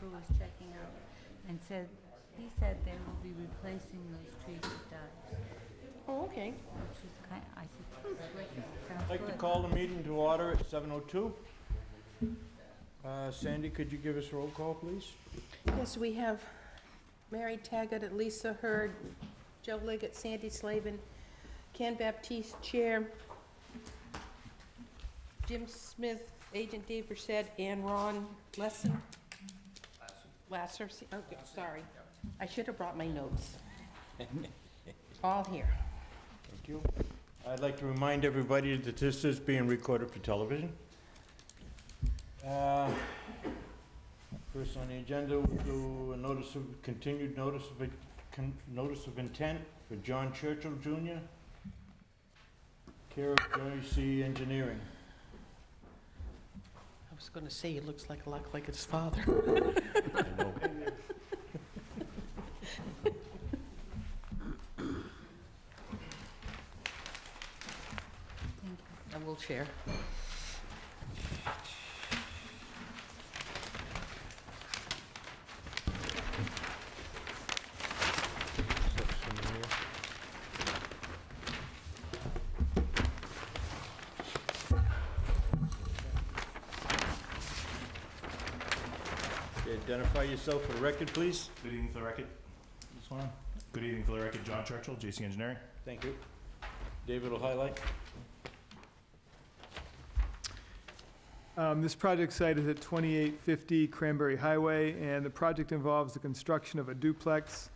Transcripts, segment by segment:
neighbor was checking out and said, he said they will be replacing those trees that died. Oh, okay. Which is kind, I said, great, sounds I'd like to good. call the meeting to order at 7:02. Sandy, could you give us a roll call, please? Yes, we have Mary Taggart, Lisa Hurd, Joe Liggett, Sandy Slavin, Ken Baptiste, Chair, Jim Smith, Agent Dave Brissett, and Ron Lesson. Lasser. Okay, sorry. I should have brought my notes. All here. Thank you. I'd like to remind everybody that this is being recorded for television. First on the agenda, we'll do a continued notice of intent for John Churchill Jr., care of JC Engineering. I was going to say he looks like a lot like his father. I know. I will share. Identify yourself for the record, please. Good evening for the record. This one. Good evening for the record, John Churchill, JC Engineering. Thank you. David will highlight. This project site is at 2850 Cranberry Highway, and the project involves the construction of a duplex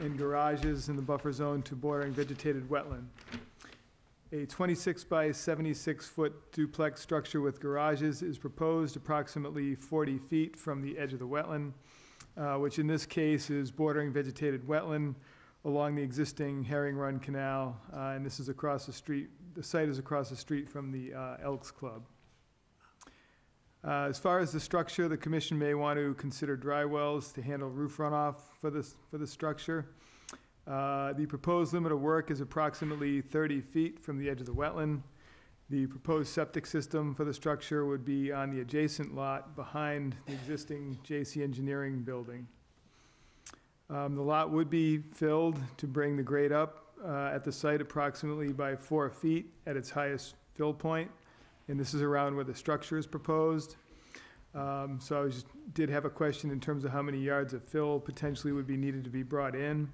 and garages in the buffer zone to bordering vegetated wetland. A 26 by 76 foot duplex structure with garages is proposed approximately 40 feet from the edge of the wetland, which in this case is bordering vegetated wetland along the existing Herring Run Canal, and this is across the street. The site is across the street from the Elks Club. As far as the structure, the commission may want to consider dry wells to handle roof runoff for the structure. The proposed limit of work is approximately 30 feet from the edge of the wetland. The proposed septic system for the structure would be on the adjacent lot behind the existing JC Engineering building. The lot would be filled to bring the grade up at the site approximately by 4 feet at its highest fill point, and this is around where the structure is proposed. So I did have a question in terms of how many yards of fill potentially would be needed to be brought in.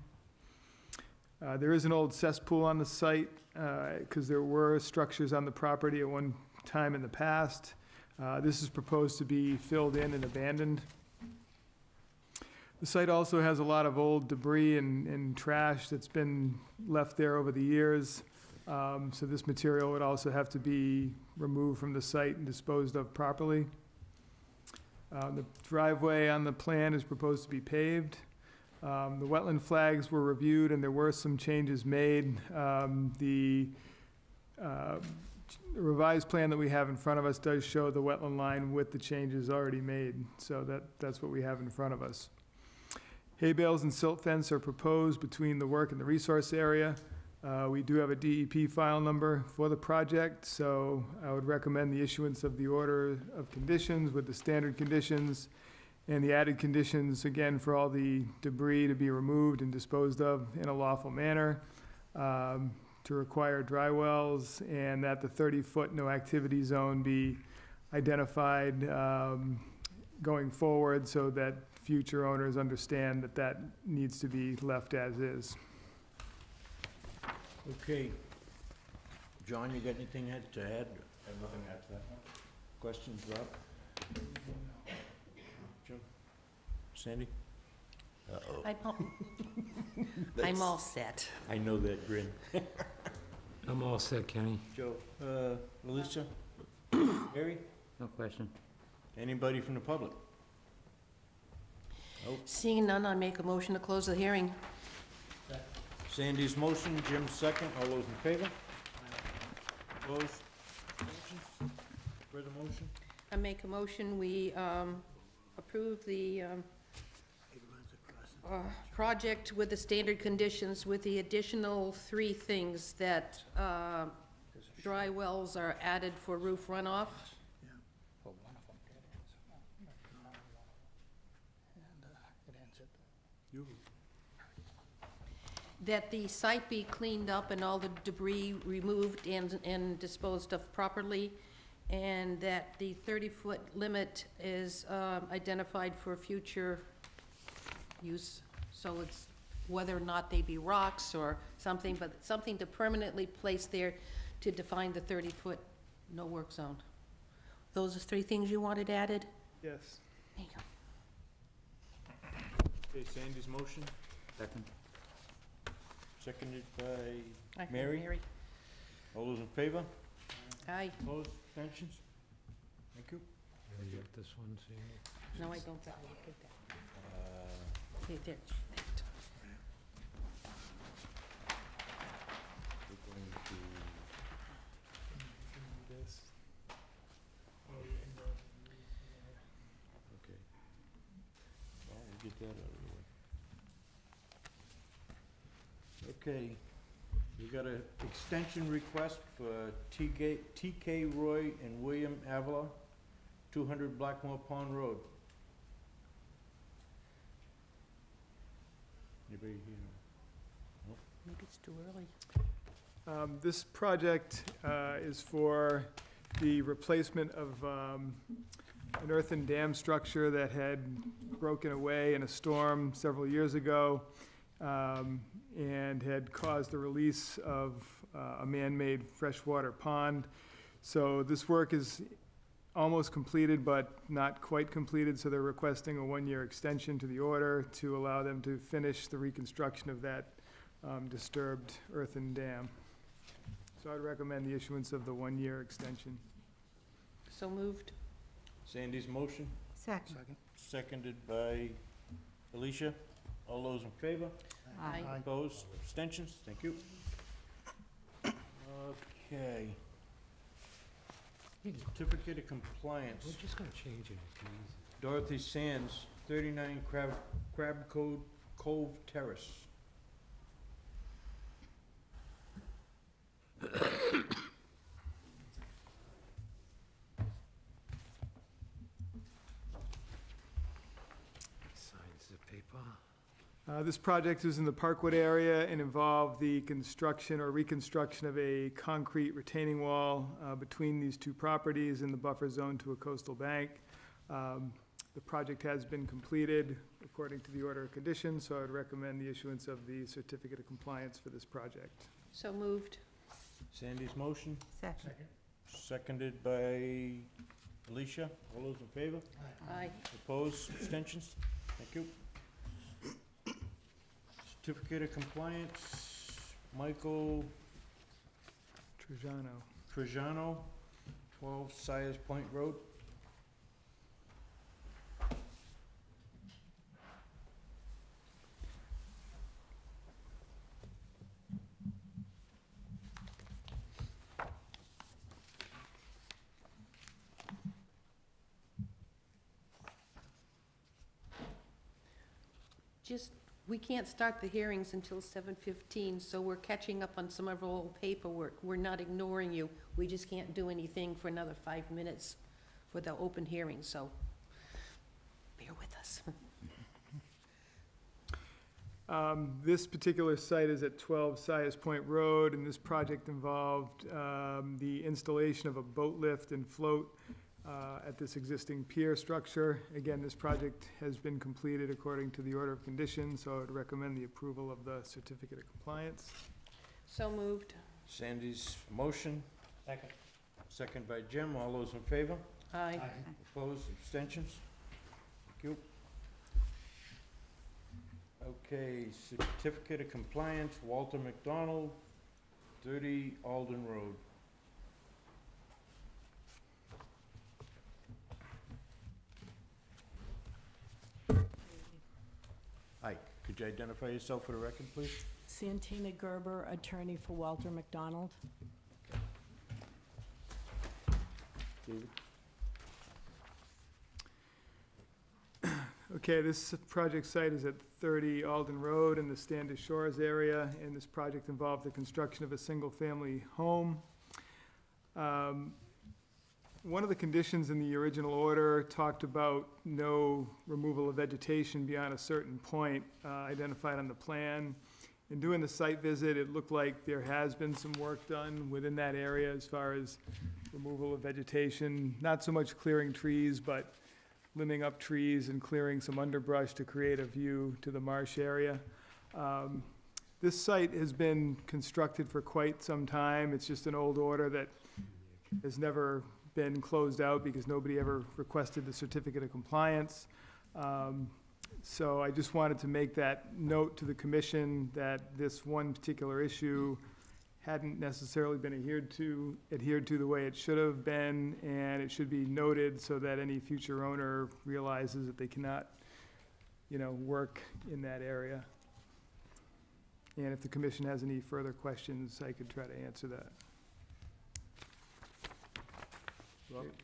There is an old cesspool on the site because there were structures on the property at one time in the past. This is proposed to be filled in and abandoned. The site also has a lot of old debris and trash that's been left there over the years. So this material would also have to be removed from the site and disposed of properly. The driveway on the plan is proposed to be paved. The wetland flags were reviewed and there were some changes made. The revised plan that we have in front of us does show the wetland line with the changes already made. So that's what we have in front of us. Hay bales and silt fence are proposed between the work and the resource area. We do have a DEP file number for the project, so I would recommend the issuance of the order of conditions with the standard conditions and the added conditions, again, for all the debris to be removed and disposed of in a lawful manner, to require dry wells, and that the 30-foot no activity zone be identified going forward so that future owners understand that that needs to be left as is. Okay. John, you got anything to add? I have nothing to add to that. Questions, Rob? Joe? Sandy? Uh-oh. I'm all set. I know that grin. I'm all set, Kenny. Joe, Melissa? Mary? No question. Anybody from the public? Nope. Seeing none, I make a motion to close the hearing. Sandy's motion, Jim's second. All those in favor? Opposed? Abstentions? Further motion? I make a motion, we approve the project with the standard conditions with the additional 3 things that dry wells are added for roof runoff. That the site be cleaned up and all the debris removed and disposed of properly, and that the 30-foot limit is identified for future use. So it's whether or not they be rocks or something, but something to permanently place there to define the 30-foot no-work zone. Those are 3 things you wanted added? Yes. There you go. Okay, Sandy's motion, Second. seconded by Aye, Mary. All those in favor? Aye. Opposed, abstentions? Thank you. You got this one, Sandy? No, I don't, I will take that. Uh, Okay, there. we're going to, This. okay. Well, we'll get that out of the way. Okay, we got an extension request for TK Roy and William Avila, 200 Blackmore Pond Road. Anybody here? Maybe it's too early. This project is for the replacement of an earthen dam structure that had broken away in a storm several years ago and had caused the release of a man-made freshwater pond. So this work is almost completed, but not quite completed, so they're requesting a 1-year extension to the order to allow them to finish the reconstruction of that disturbed earthen dam. So I'd recommend the issuance of the 1-year extension. So moved. Sandy's motion, Second. seconded by Alicia. All those in favor? Aye. Opposed, abstentions? Thank you. Okay. Certificate of compliance. We're just gonna change it, please. Dorothy Sands, 39 Crab Cove Terrace. Signs the paper. This project is in the Parkwood area and involved the construction or reconstruction of a concrete retaining wall between these 2 properties in the buffer zone to a coastal bank. The project has been completed according to the order of conditions, so I would recommend the issuance of the certificate of compliance for this project. So moved. Sandy's motion, Second. seconded by Alicia. All those in favor? Aye. Opposed, abstentions? Thank you. Certificate of compliance, Michael Trajano. Trajano, 12 Sayers Point Road. Just, we can't start the hearings until 7:15, so we're catching up on some of our old paperwork. We're not ignoring you. We just can't do anything for another 5 minutes for the open hearing, so bear with us. This particular site is at 12 Sayers Point Road, and this project involved the installation of a boat lift and float at this existing pier structure. Again, this project has been completed according to the order of conditions, so I would recommend the approval of the certificate of compliance. So moved. Sandy's motion. Second. Second by Jim. All those in favor? Aye. Opposed, abstentions? Thank you. Okay, certificate of compliance, Walter McDonald, 30 Alden Road. Hi, could you identify yourself for the record, please? Santina Gerber, attorney for Walter McDonald. David? Okay, this project site is at 30 Alden Road in the Standish Shores area, and this project involved the construction of a single-family home. one of the conditions in the original order talked about no removal of vegetation beyond a certain point identified on the plan. In doing the site visit, it looked like there has been some work done within that area as far as removal of vegetation, not so much clearing trees, but limbing up trees and clearing some underbrush to create a view to the marsh area. This site has been constructed for quite some time. It's just an old order that has never been closed out because nobody ever requested the certificate of compliance. So I just wanted to make that note to the commission that this one particular issue hadn't necessarily been adhered to the way it should have been, and it should be noted so that any future owner realizes that they cannot, work in that area. And if the commission has any further questions, I could try to answer that.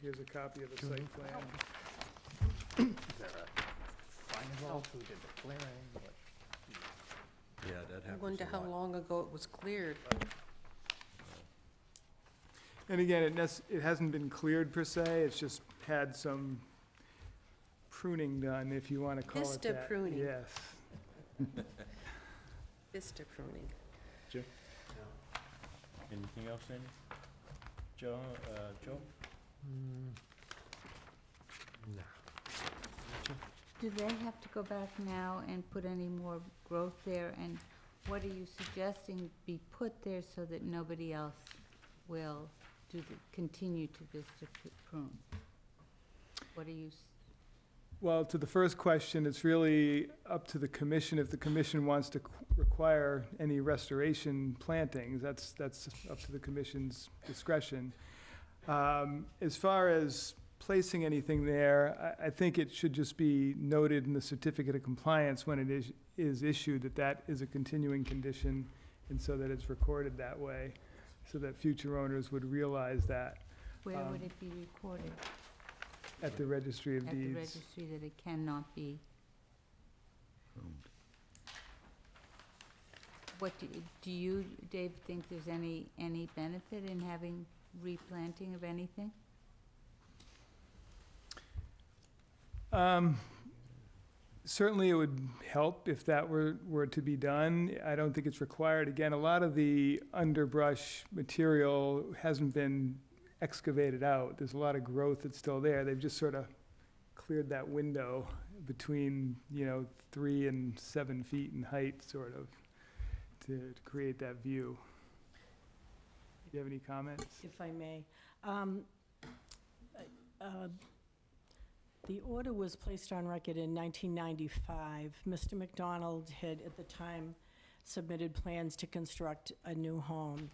Here's a copy of the site plan. Yeah, that I happens wonder a how lot. long ago it was cleared. And again, it hasn't been cleared per se, it's just had some pruning done, if you want to call it Vista that. pruning. Yes. Vista pruning. Anything else, Sandy? Joe? No. Do they have to go back now and put any more growth there? And what are you suggesting be put there so that nobody else will continue to vista prune? What are you, Well, to the first question, it's really up to the commission. If the commission wants to require any restoration plantings, that's up to the commission's discretion. As far as placing anything there, I think it should just be noted in the certificate of compliance when it is issued that is a continuing condition, and so that it's recorded that way, so that future owners would realize that where would it be recorded? at the registry of At the deeds. registry that it cannot be? What do you, Dave, think there's any benefit in having replanting of anything? Certainly, it would help if that were to be done. I don't think it's required. Again, a lot of the underbrush material hasn't been excavated out. There's a lot of growth that's still there. They've just sort of cleared that window between, 3 and 7 feet in height, sort of, to create that view. Do you have any comments? If I may. The order was placed on record in 1995. Mr. McDonald had, at the time, submitted plans to construct a new home.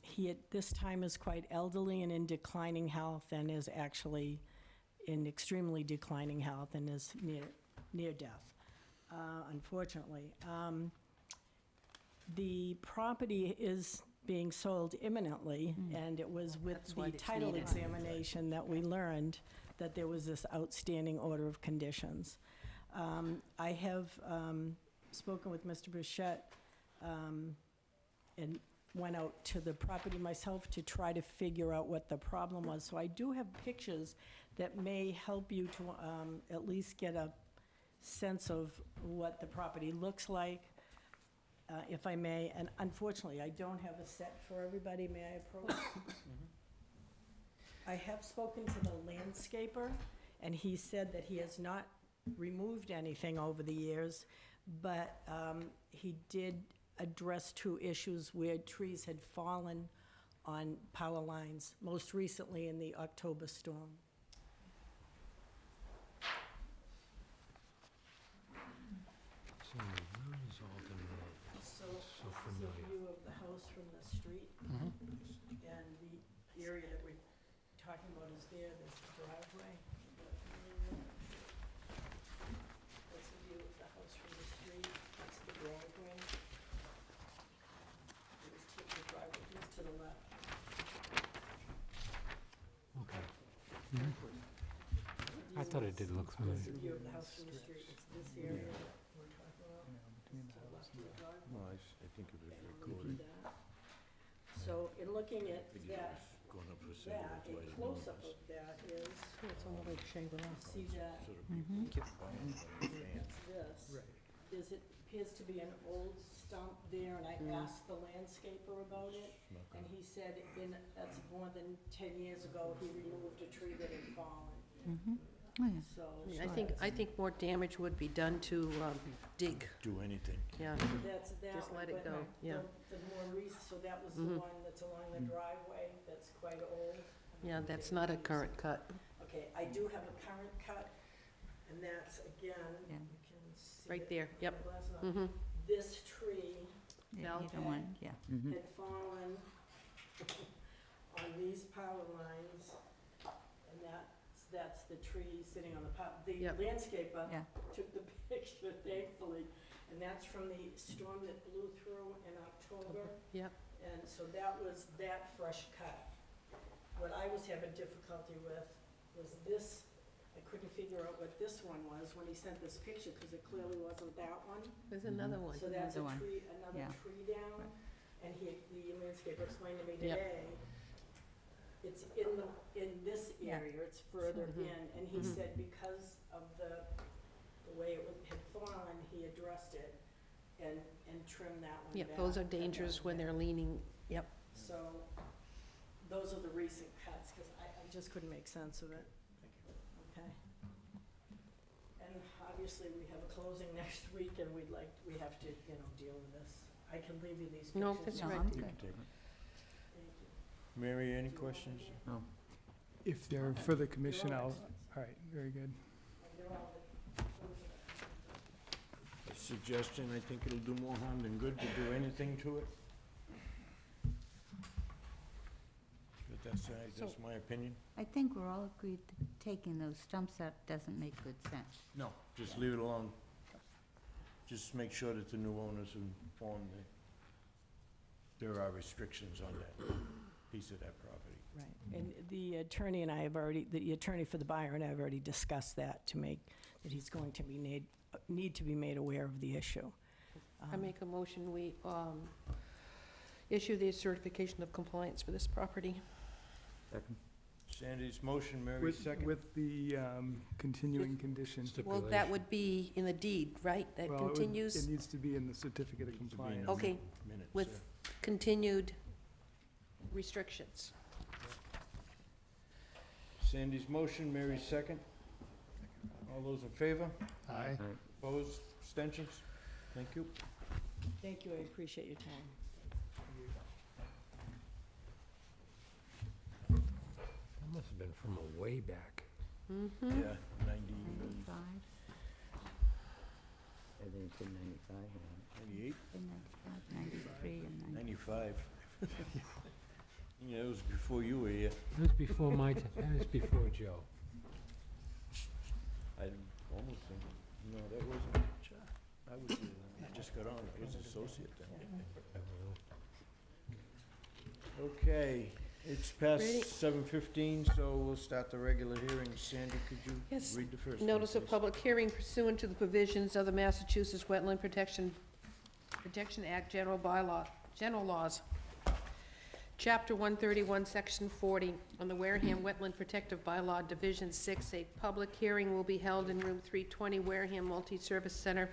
He, at this time, is quite elderly and in declining health, and is actually in extremely declining health, and is near death, unfortunately. The property is being sold imminently, and it was with That's why the it's title needed. examination that we learned that there was this outstanding order of conditions. I have spoken with Mr. Burchett and went out to the property myself to try to figure out what the problem was. So I do have pictures that may help you to at least get a sense of what the property looks like, if I may. And unfortunately, I don't have a set for everybody. May I approach? I have spoken to the landscaper, and he said that he has not removed anything over the years, but he did address 2 issues where trees had fallen on power lines, most recently in the October storm. Sandy, where is Alden Road? So So this is a familiar. view of the house from the street, and the area that we're talking about is there, there's the driveway. That's the view of the house from the street, that's the driveway. The driveway is to the left. Okay. I thought it did look That's familiar. the view of the house from the street, it's this area that we're talking about, to the left of the driveway. No, I think it was And recorded. look at that. So in looking at that, Going up the say that, that's why a they're doing close-up this. of that is, It's almost like Shangri-La. see that, So that people can buy it when they can. it's this. There's, it appears to be an old stump there, and I asked the landscaper about it, Not and gonna- he said that's more than 10 years ago, he removed a tree that had fallen, Oh, yeah. so. I think more damage would be done to dig, Do anything. yeah. So that's that Just one, let it but go, yeah. The more recent, so that was the Mhm. one that's along the driveway, that's quite old. Yeah, that's not a current cut. Okay, I do have a current cut, and that's, again, Yeah. you can see Right it there, with yep. my glasses on. Mm-hmm. This tree Yeah, you don't want, yeah. had fallen on these power lines, and that's the tree sitting on the the Yep. landscaper Yeah. took the picture, thankfully, and that's from the storm that blew through in October. Yep. And so that was that fresh cut. What I was having difficulty with was this, I couldn't figure out what this one was when he sent this picture, because it clearly wasn't that one. There's another one. So that's a Another one. tree, another Yeah. tree down, and the landscaper explained to me Yep. today, it's in this Yeah. area, it's further Mhm. in, and he Mhm. said because of the way it had fallen, he addressed it and trimmed that one Yep, back. those are cut that dangerous one when back. they're leaning, yep. So, those are the recent cuts, because I just couldn't make sense of it. Okay. And obviously, we have a closing next week, and we have to, deal with this. I can leave you these pictures. No, that's No, right. I'm You good. can take it. Thank you. Mary, any Do you want questions? me No. If they're for the commission, They're all I'll, all right, very good. They're all A suggestion, I think it'll do more harm than good to do anything to it. But that's my opinion. I think we're all agreed that taking those stumps out doesn't make good sense. No. Just leave it alone. Just make sure that the new owners are informed that there are restrictions on that piece of that property. Right, and the attorney and I have the attorney for the buyer and I have already discussed that that he's going to need to be made aware of the issue. I make a motion, we issue the certification of compliance for this property. Sandy's motion, Mary's second. With the continuing condition. Well, that would be in the deed, right? That Well, it would- continues It needs to be in the certificate of Needs to be in compliance. the Okay, minutes, with yeah. continued restrictions. Sandy's motion, Mary's second. All those in favor? Aye. Opposed? Abstentions? Thank you. Thank you, I appreciate your time. That must have been from a way back. Mm-hmm. Yeah, 90, 95, I think it's in 95, 98, and 93, and 95. Yeah, it was before you were here. That was before my time, that was before Joe. I almost think, no, that wasn't, I was, I just got on, I was associate then. Okay, it's past Ready? 7:15, so we'll start the regular hearing. Sandy, could you Yes. read the first one, Notice of please? public hearing pursuant to the provisions of the Massachusetts Wetland Protection Act General Laws. Chapter 131, Section 40, on the Wareham Wetland Protective Bylaw, Division 6, a public hearing will be held in room 320, Wareham Multi-Service Center,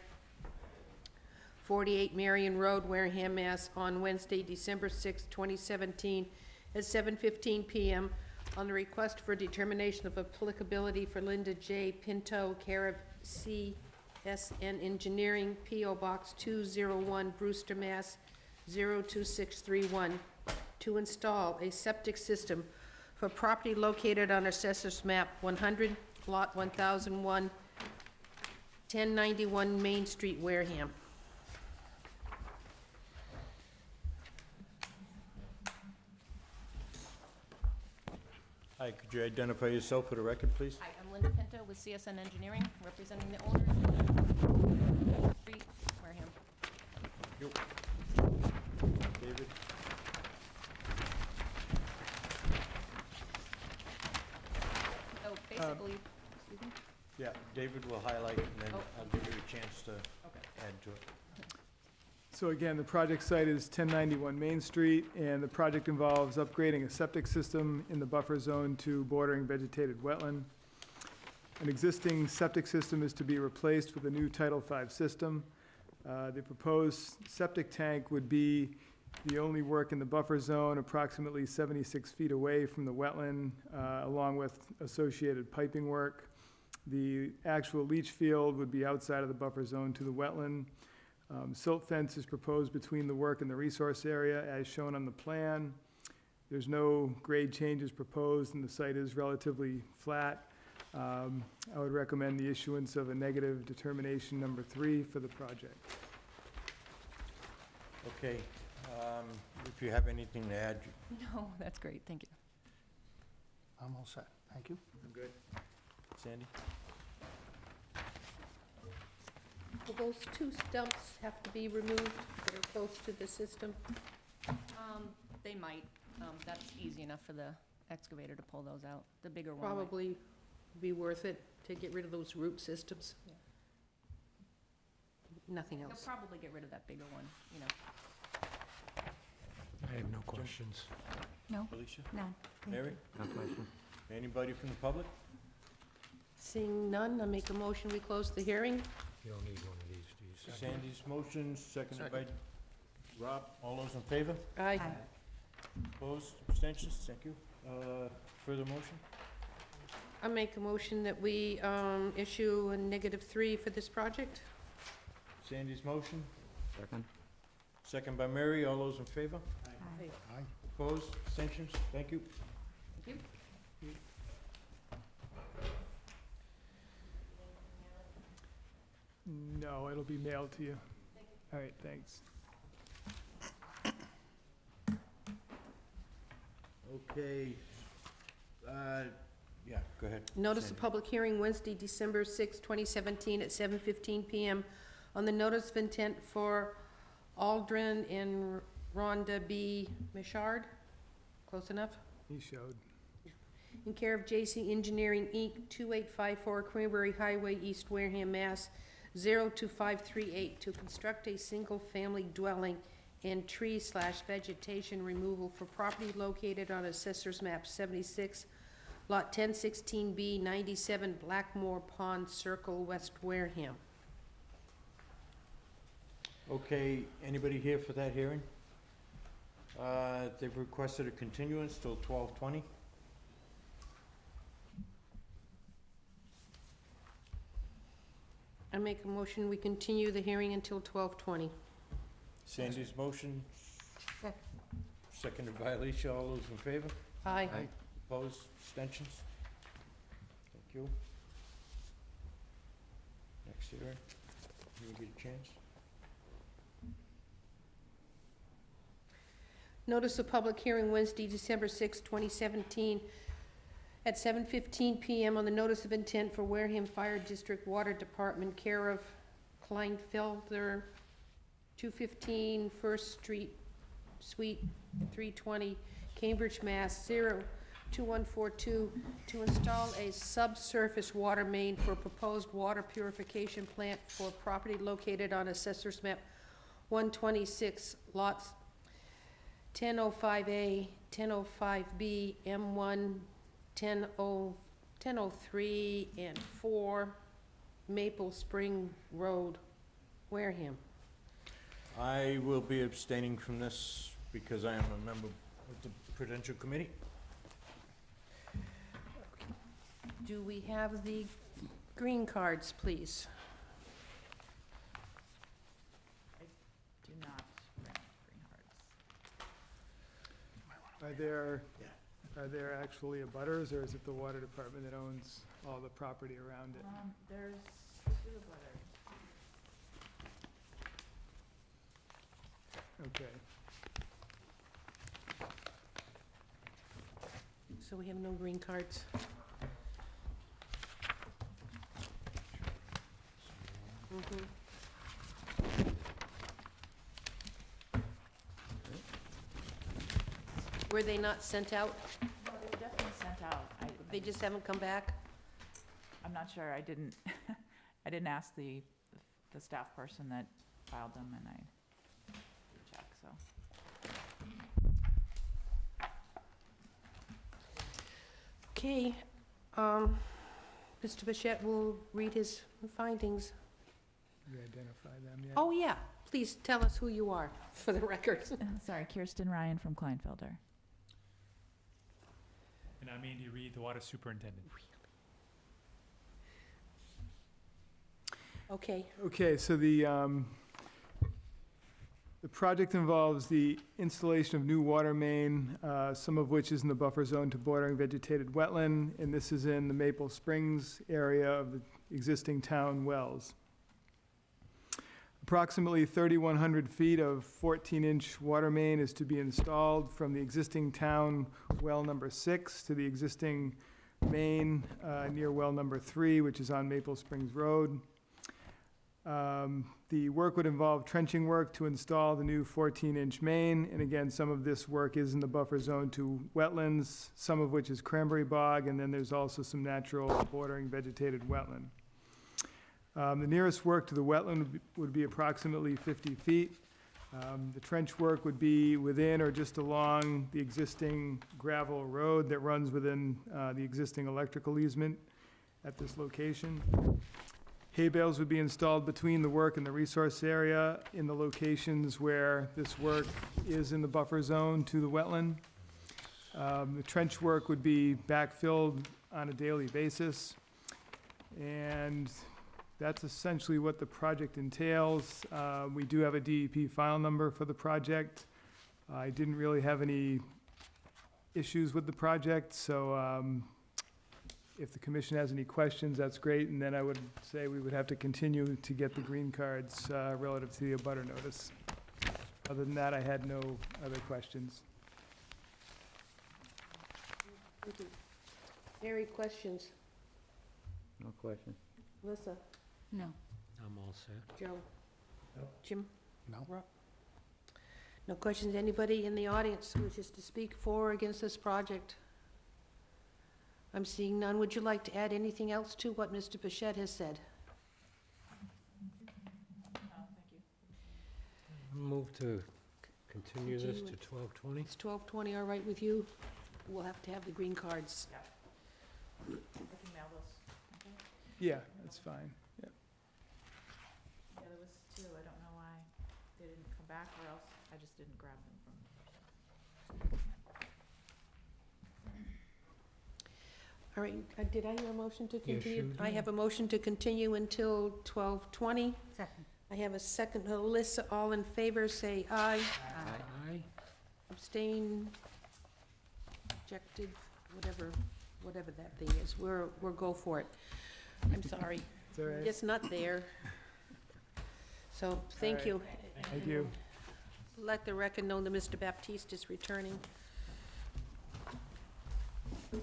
48 Marion Road, Wareham, Mass., on Wednesday, December 6, 2017, at 7:15 PM, on the request for determination of applicability for Linda J. Pinto, care of CSN Engineering, P.O. Box 201, Brewster, Mass. 02631, to install a septic system for property located on Assessors Map 100, Lot 1001, 1091 Main Street, Wareham. Hi, could you identify yourself for the record, please? Hi, I'm Linda Pinto with CSN Engineering, representing the owners of Street, Wareham. David? So basically, excuse me? Yeah, David will highlight, and then Oh. I'll give you a chance to Okay. add to it. So again, the project site is 1091 Main Street, and the project involves upgrading a septic system in the buffer zone to bordering vegetated wetland. An existing septic system is to be replaced with a new Title V system. The proposed septic tank would be the only work in the buffer zone, approximately 76 feet away from the wetland, along with associated piping work. The actual leach field would be outside of the buffer zone to the wetland. Silt fence is proposed between the work and the resource area as shown on the plan. There's no grade changes proposed and the site is relatively flat. I would recommend the issuance of a negative determination number 3 for the project. Okay, if you have anything to add, No, that's great, thank you. I'm all set, thank you. I'm good. Sandy? Will those 2 stumps have to be removed that are close to the system? They might, that's easy enough for the excavator to pull those out, the bigger one. might. Probably be worth it to get rid of those root systems. Yeah. Nothing They'll else. probably get rid of that bigger one, you know. I have no questions. No, Alicia? none. Thank Mary? you. No question. Anybody from the public? Seeing none, I make a motion, we close the hearing. You don't need one of these, do you? Sandy's motion, seconded by Rob. All those in favor? Aye. Aye. Opposed? Abstentions? Thank you. Further motion? I make a motion that we issue a -3 for this project. Sandy's motion, Second? second by Mary. All those in favor? Aye. Aye. Opposed? Abstentions? Thank you. Thank No, it'll be mailed to you. All right, thanks. Okay, yeah, go ahead. Notice of Sandy. public hearing Wednesday, December 6, 2017, at 7:15 PM on the notice of intent for Aldrin and Rhonda B. Michard. Close enough? He showed. In care of J.C. Engineering, Inc., 2854 Cranberry Highway, East Wareham, Mass. 02538, to construct a single-family dwelling and tree/vegetation removal for property located on Assessor's Map 76, Lot 1016B, 97 Blackmore Pond Circle, West Wareham. Okay, anybody here for that hearing? They've requested a continuance till 12:20. I make a motion, we continue the hearing until 12:20. Sandy's motion, Second. seconded by Alicia. All those in favor? Aye. Aye. Opposed? Abstentions? Thank you. Next hearing. You get a chance? Notice of public hearing Wednesday, December 6, 2017, at 7:15 PM on the notice of intent for Wareham Fire District Water Department, care of Kleinfelder, 215 First Street, Suite 320, Cambridge, Mass. 02142, to install a subsurface water main for proposed water purification plant for property located on Assessor's Map 126, lots 1005A, 1005B, M1, 1003, and 4 Maple Spring Road, Wareham. I will be abstaining from this because I am a member of the Prudential Committee. Do we have the green cards, please? Do not grant green cards. Are there actually abutters, or is it the water department that owns all the property around it? There's 2 butters. Okay. So we have no green cards. Mhm. Were they not sent out? No, they were definitely sent out. They just haven't come back? I'm not sure, I didn't, I didn't ask the staff person that filed them, and Okay, Mr. Bichette will read his findings. You identify them yet? Oh, yeah, please tell us who you are, for the record. Sorry, Kirsten Ryan from Kleinfelder. And I'm Andy Reed, the water superintendent. Okay, Okay, so the project involves the installation of new water main, some of which is in the buffer zone to bordering vegetated wetland, and this is in the Maple Springs area of the existing town wells. Approximately 3,100 feet of 14-inch water main is to be installed from the existing town well number 6 to the existing main near well number 3, which is on Maple Springs Road. The work would involve trenching work to install the new 14-inch main, and again, some of this work is in the buffer zone to wetlands, some of which is cranberry bog, and then there's also some natural bordering vegetated wetland. The nearest work to the wetland would be approximately 50 feet. The trench work would be within or just along the existing gravel road that runs within the existing electrical easement at this location. Hay bales would be installed between the work and the resource area in the locations where this work is in the buffer zone to the wetland. The trench work would be backfilled on a daily basis. And that's essentially what the project entails. We do have a DEP file number for the project. I didn't really have any issues with the project, so if the commission has any questions, that's great, and then I would say we would have to continue to get the green cards relative to the abutter notice. Other than that, I had no other questions. thank you. Mary, questions? No question. Melissa? No. I'm all set. Joe? No. Jim? No. Rob? No questions? Anybody in the audience who wishes to speak for or against this project? I'm seeing none. Would you like to add anything else to what Mr. Bichette has said? No, thank you. Move to continue this Continue to it. 12:20? Is 12:20 all right with you? We'll have to have the green cards. I can mail those. Okay. Yeah, that's fine. Yeah. Yeah, there was two. I don't know why they didn't come back, or else I just didn't grab them from the person. All right, did I hear a motion to Yes, continue? you I did. have a motion to continue until 12:20. Second. I have a second. Alyssa, all in favor, say aye. Aye. Abstain, rejected, whatever that thing is. We're go for it. I'm sorry. It's all right. It's not there. So, thank right. you. Thank you. Let the record know that Mr. Baptiste is returning. Right.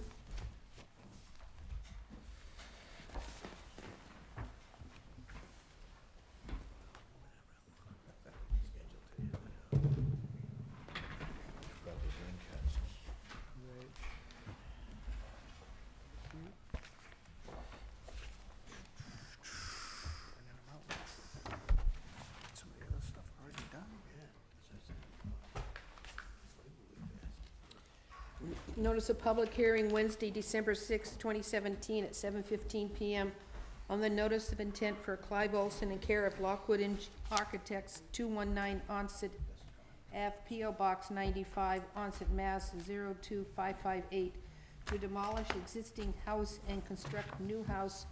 Some of the other stuff already done. Notice of public hearing Wednesday, December 6, 2017, at 7:15 PM on the notice of intent for Clive Olson in care of Lockwood Architects, 219 Onset Ave, P.O. Box 95, Onset, Mass. 02558, to demolish existing house and construct new house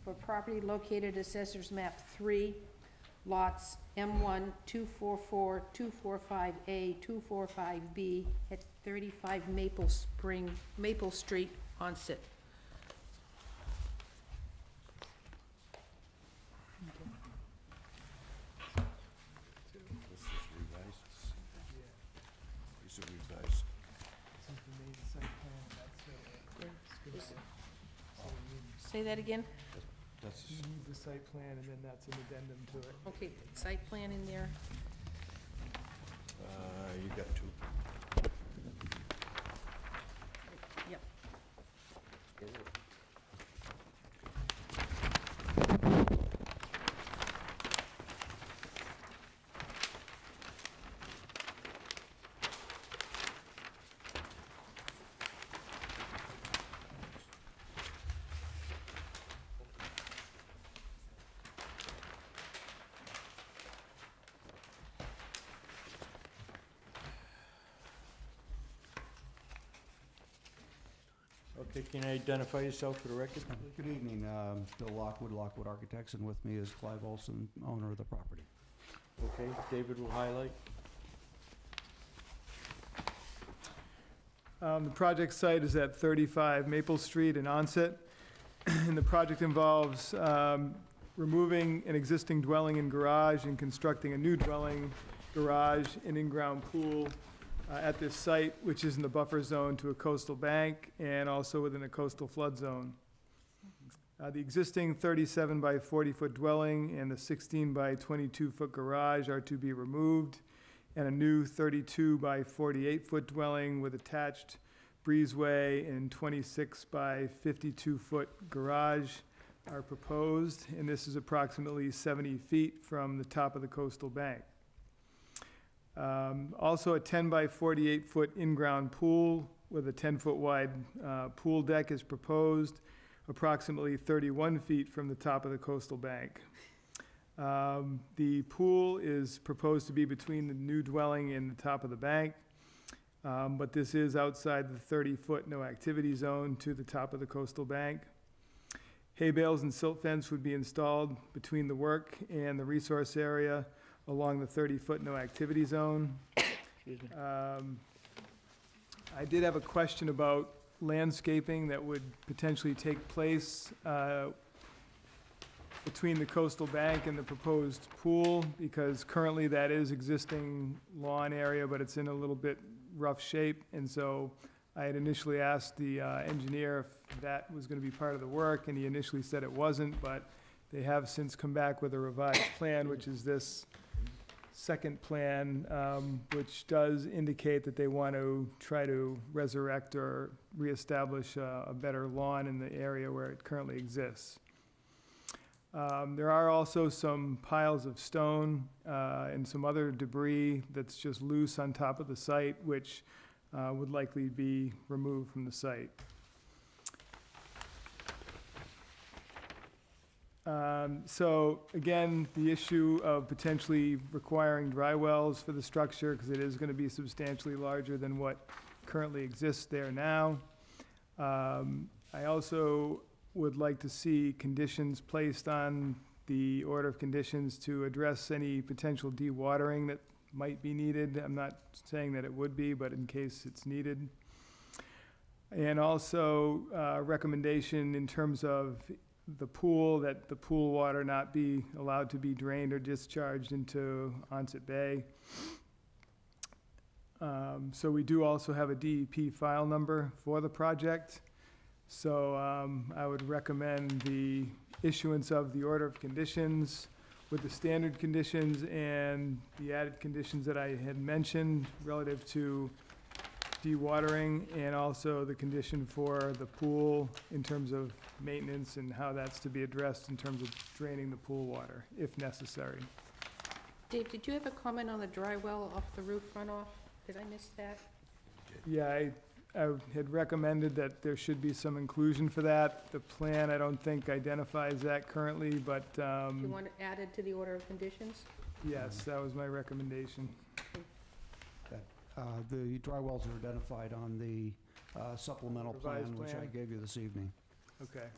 for property located Assessor's Map 3, lots M1, 244, 245A, 245B, at 35 Maple Street, Onset. This is revised. This is the main site plan, that's it. Say that again? That's, You need the site plan, and then that's an addendum to it. Okay, site plan in there. you got two. Yep. Okay, can you identify yourself for the record? Good evening, Bill Lockwood, Lockwood Architects, and with me is Clive Olson, owner of the property. Okay, David will highlight. The project site is at 35 Maple Street in Onset, and the project involves removing an existing dwelling and garage and constructing a new dwelling, garage, and in-ground pool at this site, which is in the buffer zone to a coastal bank and also within a coastal flood zone. The existing 37 by 40-foot dwelling and the 16 by 22-foot garage are to be removed, and a new 32 by 48-foot dwelling with attached breezeway and 26 by 52-foot garage are proposed, and this is approximately 70 feet from the top of the coastal bank. Also, a 10 by 48-foot in-ground pool with a 10-foot wide pool deck is proposed, approximately 31 feet from the top of the coastal bank. The pool is proposed to be between the new dwelling and the top of the bank, but this is outside the 30-foot no-activity zone to the top of the coastal bank. Hay bales and silt fence would be installed between the work and the resource area along the 30-foot no-activity zone. I did have a question about landscaping that would potentially take place between the coastal bank and the proposed pool, because currently that is existing lawn area, but it's in a little bit rough shape, and so I had initially asked the engineer if that was gonna be part of the work, and he initially said it wasn't, but they have since come back with a revised plan, which is this second plan, which does indicate that they want to try to resurrect or reestablish a better lawn in the area where it currently exists. There are also some piles of stone and some other debris that's just loose on top of the site, which would likely be removed from the site. So again, the issue of potentially requiring dry wells for the structure, because it is going to be substantially larger than what currently exists there now. I also would like to see conditions placed on the order of conditions to address any potential dewatering that might be needed. I'm not saying that it would be, but in case it's needed. And also recommendation in terms of the pool, that the pool water not be allowed to be drained or discharged into Onset Bay. So we do also have a DEP file number for the project. So I would recommend the issuance of the order of conditions with the standard conditions and the added conditions that I had mentioned relative to dewatering, and also the condition for the pool in terms of maintenance and how that's to be addressed in terms of draining the pool water, if necessary. Dave, did you have a comment on the dry well off the roof runoff? Did I miss that? Yeah, I had recommended that there should be some inclusion for that. The plan, I don't think, identifies that currently, but, You want it added to the order of conditions? yes, that was my recommendation. The dry wells are identified on the supplemental plan, Revised which I plan. gave you this evening. Okay.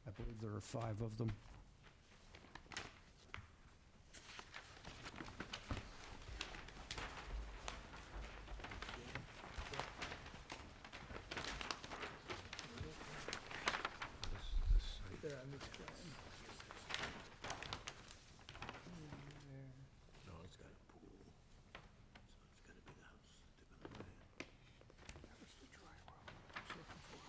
I believe there are 5 of them. There on this plan. No, it's got a pool, so it's gotta be the house they're gonna put in. That was the dry well I was looking for.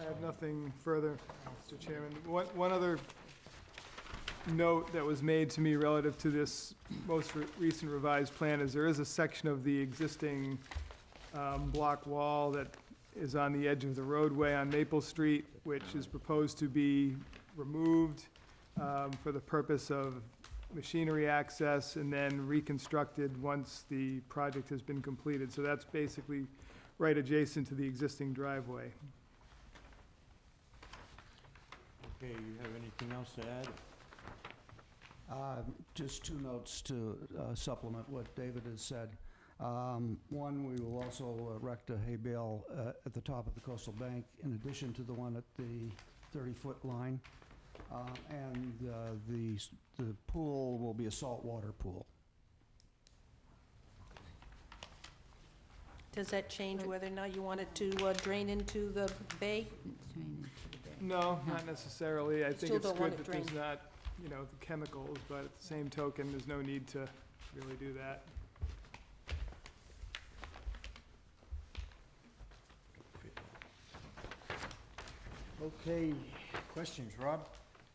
I have nothing further, Mr. Chairman. One other note that was made to me relative to this most recent revised plan is there is a section of the existing block wall that is on the edge of the roadway on Maple Street, which is proposed to be removed for the purpose of machinery access and then reconstructed once the project has been completed. So that's basically right adjacent to the existing driveway. Okay, you have anything else to add? Just two notes to supplement what David has said. One, we will also erect a hay bale at the top of the coastal bank in addition to the one at the 30-foot line. And the pool will be a saltwater pool. Does that change whether or not you want it to drain into the bay? It's draining to the bay. No, not necessarily. I think still it's don't want good it that there's not, you know, the chemicals, but at the same token, there's no need to really do that. Okay, questions, Rob?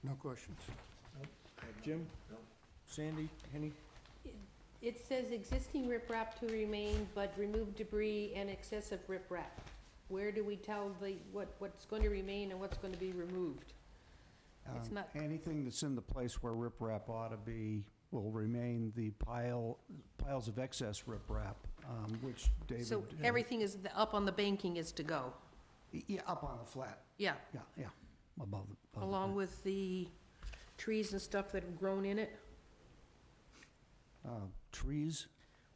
No questions. Jim? No. Sandy, any? It says existing riprap to remain, but remove debris and excessive riprap. Where do we tell what's going to remain and what's going to be removed? It's not- Anything that's in the place where riprap ought to be will remain the piles of excess riprap, which David. So everything is, up on the banking is to go? Yeah, up on the flat. Yeah, Yeah, above the. along with the trees and stuff that have grown in it? Trees.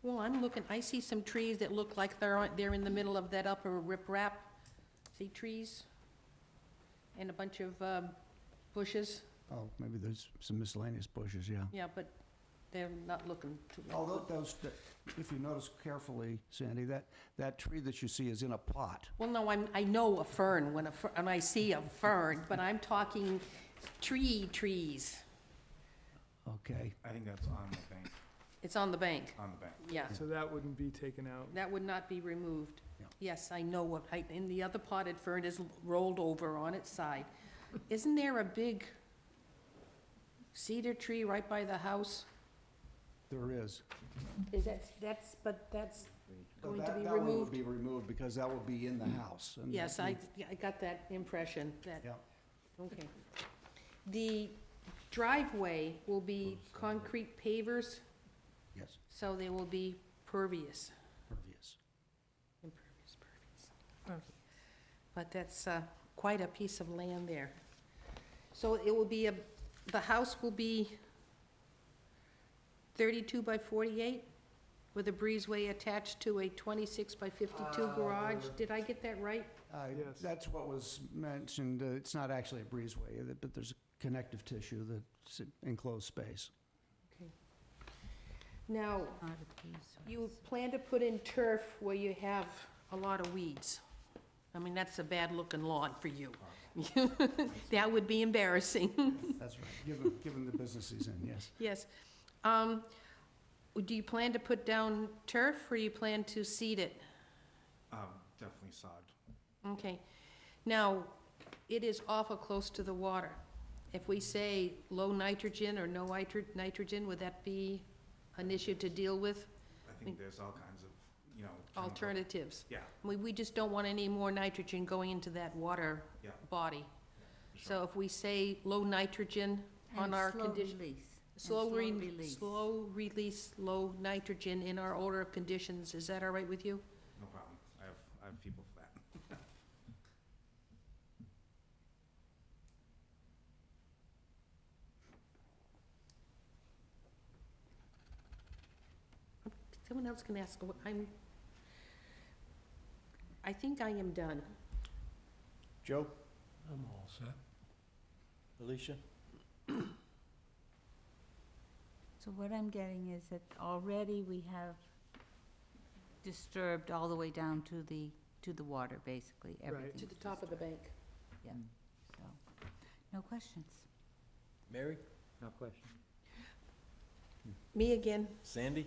Well, I see some trees that look like they're in the middle of that upper riprap. See trees? And a bunch of bushes. Oh, maybe there's some miscellaneous bushes, yeah. Yeah, but they're not looking too good. Although if you notice carefully, Sandy, that tree that you see is in a pot. Well, no, I know a fern when I see a fern, but I'm talking trees. Okay. I think that's on the bank, It's on the bank, on the bank. yeah. So that wouldn't be taken out. That would not be removed. Yeah. Yes, I know and the other potted fern is rolled over on its side. Isn't there a big cedar tree right by the house? There is. Is that's going to be That one will removed? be removed because that will be in the house. and Yes, that I got that impression, that, Yeah. okay. The driveway will be concrete pavers, Yes, so they will be pervious. pervious. Impervious, pervious. But that's quite a piece of land there. So it will be the house will be 32 by 48 with a breezeway attached to a 26 by 52 garage. Did I get that right? Yes. That's what was mentioned. It's not actually a breezeway, but there's a connective tissue that's enclosed space. Okay. Now, Not a piece or- you plan to put in turf where you have a lot of weeds. I mean, that's a bad-looking lawn for you. That would be embarrassing. That's right, given the business he's in, yes. Yes. Do you plan to put down turf, or do you plan to seed it? Definitely sod. Okay. Now, it is awful close to the water. If we say low nitrogen or no nitrogen, would that be an issue to deal with? I think there's all kinds of, chemical- Alternatives? Yeah, We just don't want any more nitrogen going into that water yeah. body. for sure. So if we say low nitrogen on And our slow condition. release. Slow And release, low nitrogen in our order of conditions, is that all right with you? No problem. I have people for that. Someone else can ask, I think I am done. Joe? I'm all set. Alicia? So what I'm getting is that already we have disturbed all the way down to the water, basically, everything. To the top of the bank. Yeah, so, no questions. Mary? No question. Me again. Sandy?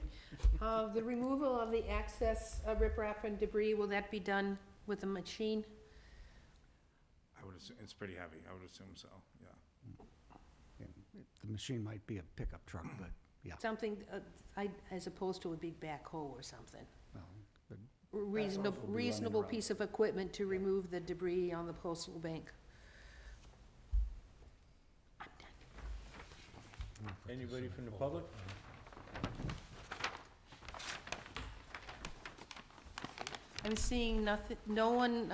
The removal of the excess riprap and debris, will that be done with a machine? I would assume, it's pretty heavy. I would assume so, yeah. Yeah, the machine might be a pickup truck, but, yeah. Something, as opposed to a big backhoe or something? well, but Reasonable, will be running reasonable around. piece of equipment to remove the debris on the coastal bank. I'm done. Anybody from the public? I'm seeing nothing, no one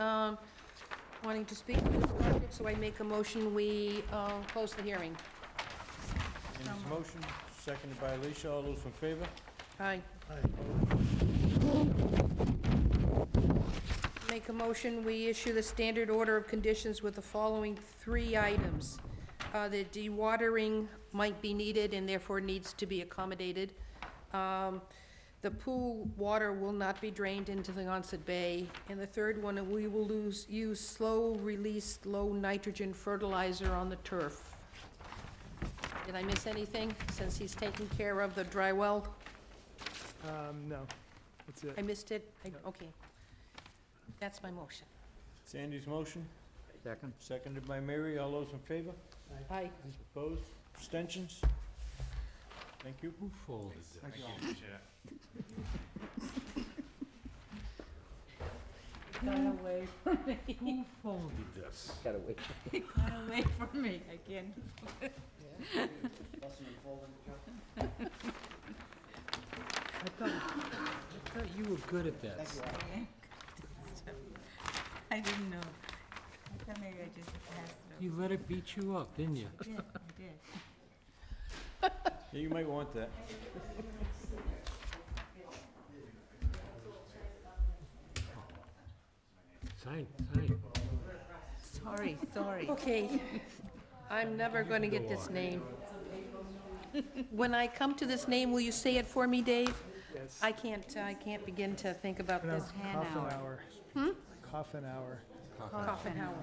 wanting to speak to this project, so I make a motion, we close the hearing. Sandy's motion, seconded by Alicia. All those in favor? Aye. Make a motion, we issue the standard order of conditions with the following 3 items. The dewatering might be needed and therefore needs to be accommodated. The pool water will not be drained into the Onset Bay. And the third one, we will use slow-release, low-nitrogen fertilizer on the turf. Did I miss anything, since he's taking care of the dry well? No, that's it. I missed it? Okay. That's my motion. Sandy's motion, Second? seconded by Mary. All those in favor? Aye. Opposed? Abstentions? Thank you. Who folded this? Thank you, appreciate it. Got away from me. Who folded this? Gotta wait. Got away from me. I can't. I thought you were good at this. I didn't know. I thought maybe I just passed it You let it beat you up, didn't you? over. I did. Yeah, you might want that. Sign. Sorry. Okay, I'm never gonna get this name. When I come to this name, will you say it for me, Dave? Yes. I can't begin to think about this. Coffin hour. Coffin Hour.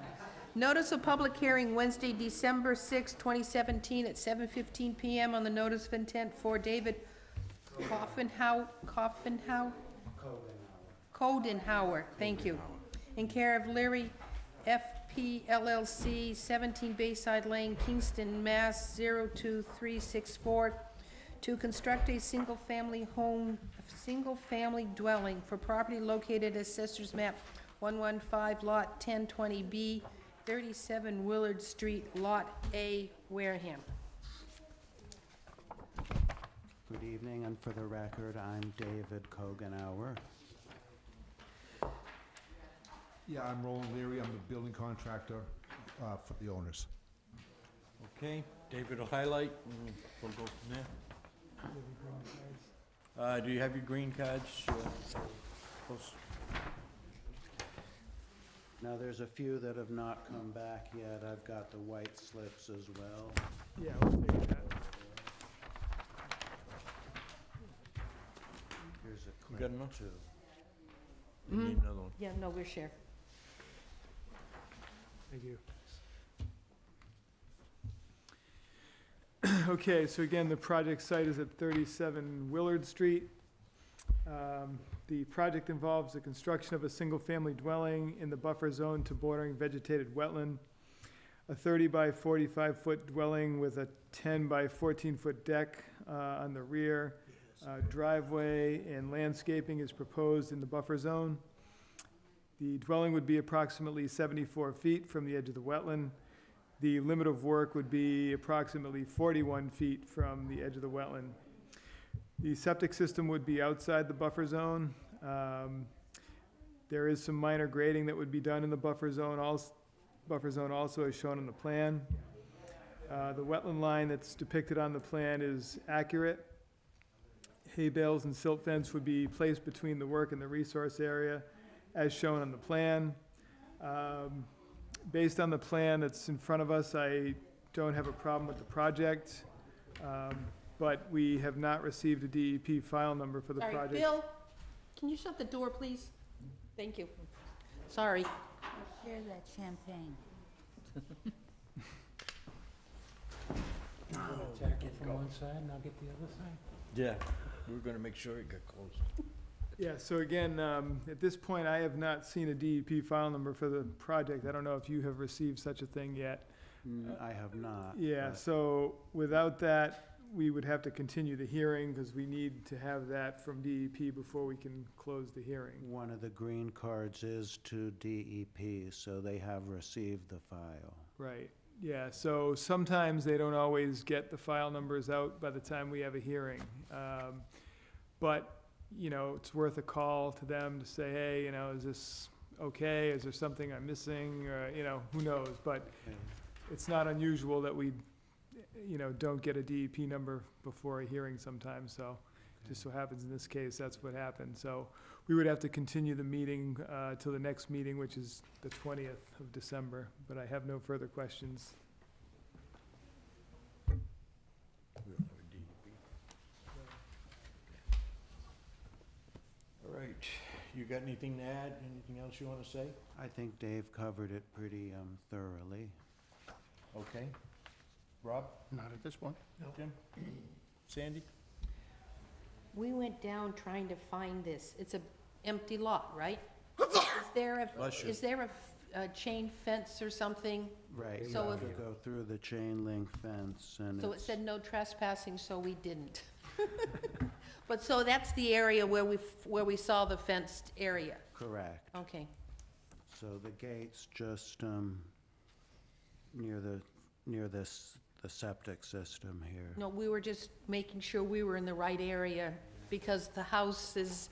Notice of public hearing Wednesday, December 6, 2017, at 7:15 PM on the notice of intent for David Codenhauer, thank you. In care of Leary FP LLC, 17 Bayside Lane, Kingston, Mass. 02364, to construct a single-family dwelling for property located at Assessor's Map 115, Lot 1020B, 37 Willard Street, Lot A, Wareham. Good evening, and for the record, I'm David Cogenauer. Yeah, I'm Roland Leary. I'm the building contractor for the owners. Okay, David will highlight, and we'll go from there. Do you have your green cards? Post- Now, there's a few that have not come back yet. I've got the white slips as well. Yeah, we'll figure that. Here's a You clip, got enough? too. You need another one. Yeah, no, we're share. Thank you. Okay, so again, the project site is at 37 Willard Street. The project involves the construction of a single-family dwelling in the buffer zone to bordering vegetated wetland, a 30 by 45-foot dwelling with a 10 by 14-foot deck on the rear. Driveway and landscaping is proposed in the buffer zone. The dwelling would be approximately 74 feet from the edge of the wetland. The limit of work would be approximately 41 feet from the edge of the wetland. The septic system would be outside the buffer zone. There is some minor grading that would be done in the buffer zone also as shown on the plan. The wetland line that's depicted on the plan is accurate. Hay bales and silt fence would be placed between the work and the resource area as shown on the plan. Based on the plan that's in front of us, I don't have a problem with the project, but we have not received a DEP file number for the Sorry, project. Bill, can you shut the door, please? Thank you. Sorry. Share that champagne. Attack it from one side and I'll get the other side. Yeah, we're gonna make sure it got closed. Yeah, so again, at this point, I have not seen a DEP file number for the project. I don't know if you have received such a thing yet. I have not. Yeah, but so without that, we would have to continue the hearing because we need to have that from DEP before we can close the hearing. One of the green cards is to DEP, so they have received the file. Right, yeah, so sometimes they don't always get the file numbers out by the time we have a hearing. But, you know, it's worth a call to them to say, hey, you know, is this okay? Is there something I'm missing? Or, you know, who knows? But Okay. it's not unusual that we don't get a DEP number before a hearing sometimes, so just so happens in this case, that's what happened. So we would have to continue the meeting till the next meeting, which is the 20th of December, but I have no further questions. We don't have a DEP. All right, you got anything to add? Anything else you want to say? I think Dave covered it pretty thoroughly. Okay. Rob? Not at this point. Jim? Sandy? We went down trying to find this. It's a empty lot, right? Bless you. Is there a chain fence or something? Right, you So have to if- go through the chain link fence and So it it's, said no trespassing, so we didn't. But so that's the area where we saw the fenced area. correct. Okay. So the gate's just near the septic system here. No, we were just making sure we were in the right area because the houses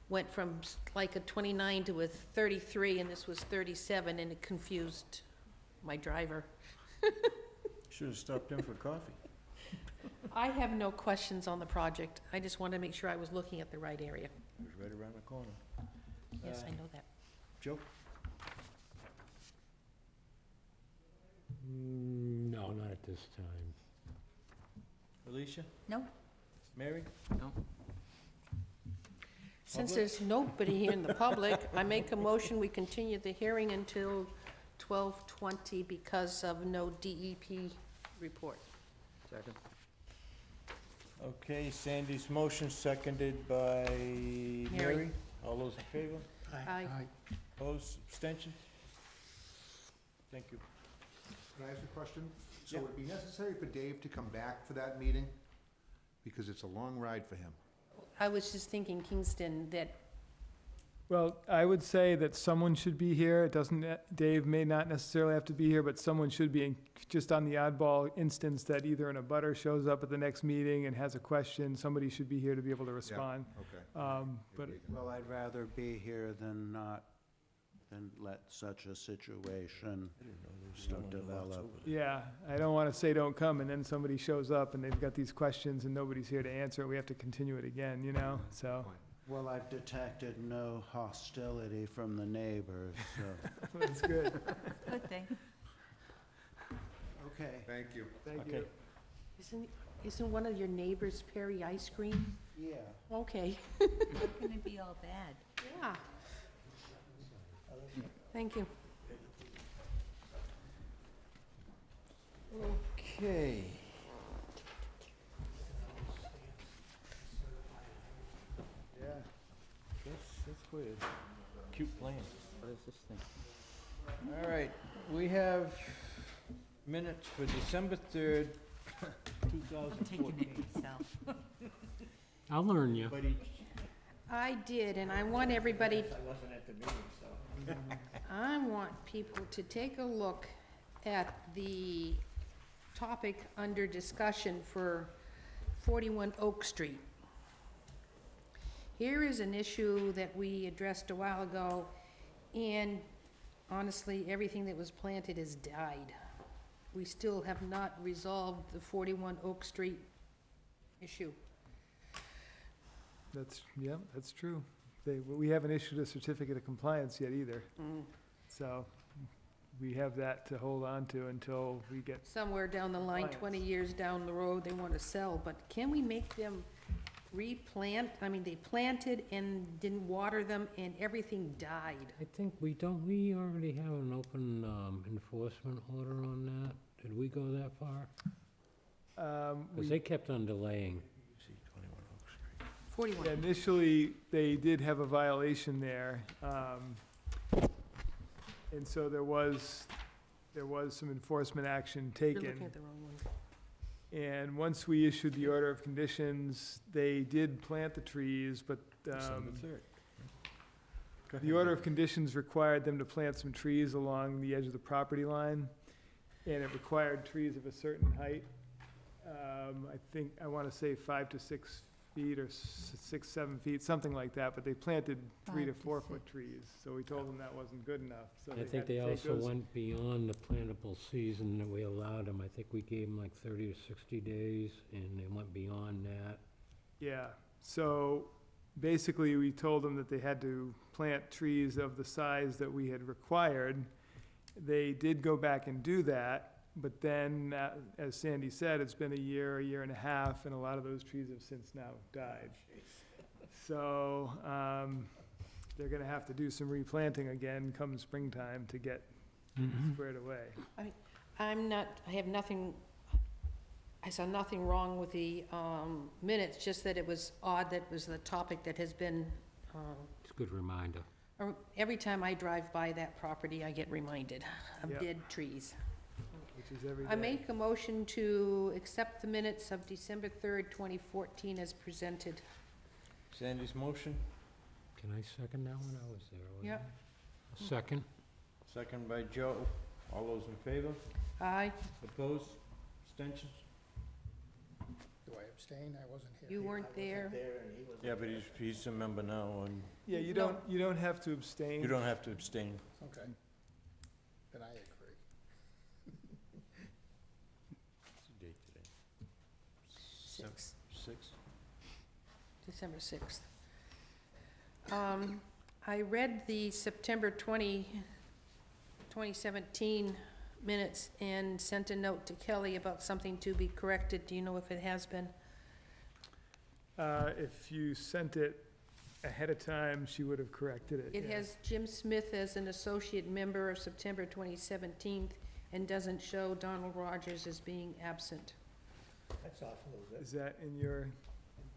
went from like a 29 to a 33 and this was 37 and it confused my driver. Should have stopped in for coffee. I have no questions on the project. I just wanted to make sure I was looking at the right area. It was right around the corner. Yes, I know that. Joe? No, not at this time. Alicia? No. Mary? No. Since Public? there's nobody here in the public, I make a motion, we continue the hearing until 12:20 because of no DEP report. Second. Okay, Sandy's motion seconded by Mary. All those in favor? Aye. Opposed, abstentions? Thank you. Can I ask a question? So Yeah. would it be necessary for Dave to come back for that meeting? Because it's a long ride for him. I was just thinking, Kingston, that Well, I would say that someone should be here. It doesn't, Dave may not necessarily have to be here, but someone should be, just on the oddball instance that either an abutter shows up at the next meeting and has a question, somebody should be here to be able to respond. Okay. But, Well, I'd rather be here than not, than let such a situation develop. yeah, I don't want to say don't come, and then somebody shows up and they've got these questions and nobody's here to answer it. We have to continue it again, so. Well, I've detected no hostility from the neighbors, so, That's good. Good thing. okay. Thank you. Thank Okay. you. isn't one of your neighbors Perry Ice Cream? Yeah. Okay. How can it be all bad? Yeah. Thank you. Okay. Yeah, that's weird. Cute plan. What is this thing? All right, we have minutes for December 3rd, 2014. yourself. I'll learn you. Buddy, I did, and I want everybody, I wasn't at the meeting, so. I want people to take a look at the topic under discussion for 41 Oak Street. Here is an issue that we addressed a while ago, and honestly, everything that was planted has died. We still have not resolved the 41 Oak Street issue. That's true. We haven't issued a certificate of compliance yet either, so we have that to hold on to until we get, Somewhere down the line, Compliance. 20 years down the road, they want to sell, but can we make them replant? I mean, they planted and didn't water them, and everything died. I think don't we already have an open enforcement order on that? Did we go that far? Because they kept on delaying. 41. initially, they did have a violation there. And so there was some enforcement action You're taken. looking at the wrong one. And once we issued the order of conditions, they did plant the trees, but December 3rd. Go the ahead, order Rick. of conditions required them to plant some trees along the edge of the property line, and it required trees of a certain height. I think, I want to say 5 to 6 feet or 6, 7 feet, something like that, but they planted 3 to 5 to 4 foot 6. trees. So we told them that wasn't good enough, so I they had think to they take also those. went beyond the plantable season that we allowed them. I think we gave them like 30 to 60 days, and they went beyond that. Yeah, so basically, we told them that they had to plant trees of the size that we had required. They did go back and do that, but then, as Sandy said, it's been a year and a half, and a lot of those trees have since now died. So, they're gonna have to do some replanting again come springtime to get squared away. I have nothing, I saw nothing wrong with the minutes, just that it was odd that was the topic that has been, It's a good reminder. every time I drive by that property, I get reminded of Yep. dead trees. Which is every day. I make a motion to accept the minutes of December 3rd, 2014 as presented. Sandy's motion, Can I second that one? I was there, wasn't Yep. I? Second? second by Joe. All those in favor? Aye. Opposed? Abstentions? Do I abstain? I wasn't here. You weren't there. Yeah, but he's a member now, and Yeah, you No. don't have to abstain. you don't have to abstain. Okay. Then I agree. What's the date today? 6. 6? December 6th. I read the September 2017 minutes and sent a note to Kelly about something to be corrected. Do you know if it has been? If you sent it ahead of time, she would have corrected it. It yeah. has Jim Smith as an associate member of September 2017 and doesn't show Donald Rogers as being absent. That's off a little bit. Is that in your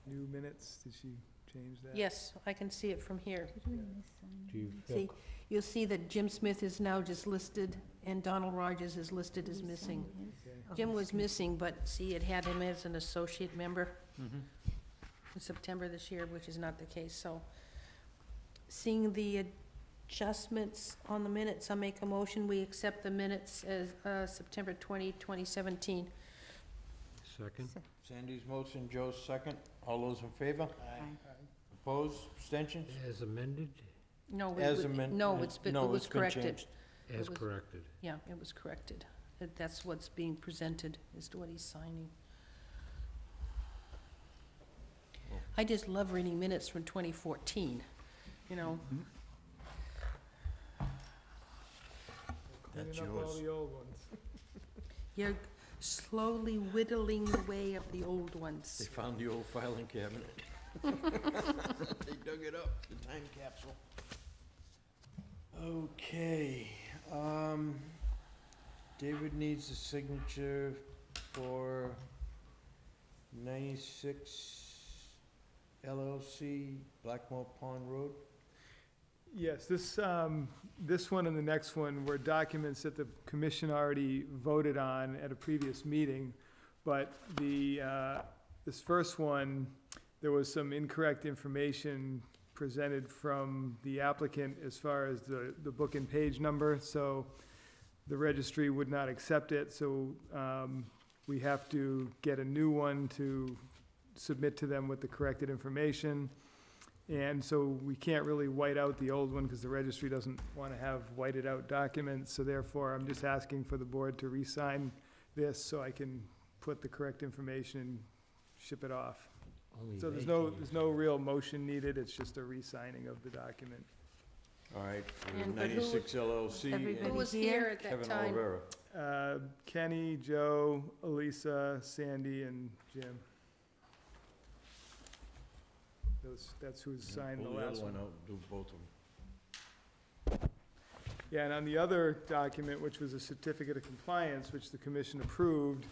new minutes? Did she change that? Yes, I can see it from here. Did we miss Do you anything? feel See, you'll see that Jim Smith is now just listed and Donald Rogers is listed Did as we missing. sign his? Okay. Oh, Jim his was name. missing, but see, it had him as an associate member Mm-hmm. in September this year, which is not the case, so. Seeing the adjustments on the minutes, I'll make a motion, we accept the minutes as, September 2017. second? Sandy's motion, Joe's second. All those in favor? Aye. Opposed? Abstentions? As amended? No, As amended. no, it was corrected. changed. As was- corrected. Yeah, it was corrected. That's what's being presented, is to what he's signing. I just love reading minutes from 2014, you know. That's Cleaning up all yours. the old ones. You're slowly whittling away of the old They ones. found the old filing cabinet. They dug it up, the time capsule. Okay, David needs a signature for 96 LLC, Blackmore Pond Road. Yes, this one and the next one were documents that the commission already voted on at a previous meeting. But this first one, there was some incorrect information presented from the applicant as far as the book and page number, so the registry would not accept it, so we have to get a new one to submit to them with the corrected information. And so we can't really white out the old one because the registry doesn't want to have whited out documents, so therefore I'm just asking for the board to re-sign this so I can put the correct information and ship it off. Only So there's they no, can there's no real motion needed, it's just a re-signing of the document. All right, for And but who 96 LLC. Everybody Who was here? here at that Kevin time? Olivera. Kenny, Joe, Elisa, Sandy, and Jim. That's who's signed the Pull last other one. out, do both of them. Yeah, and on the other document, which was a certificate of compliance, which the commission approved,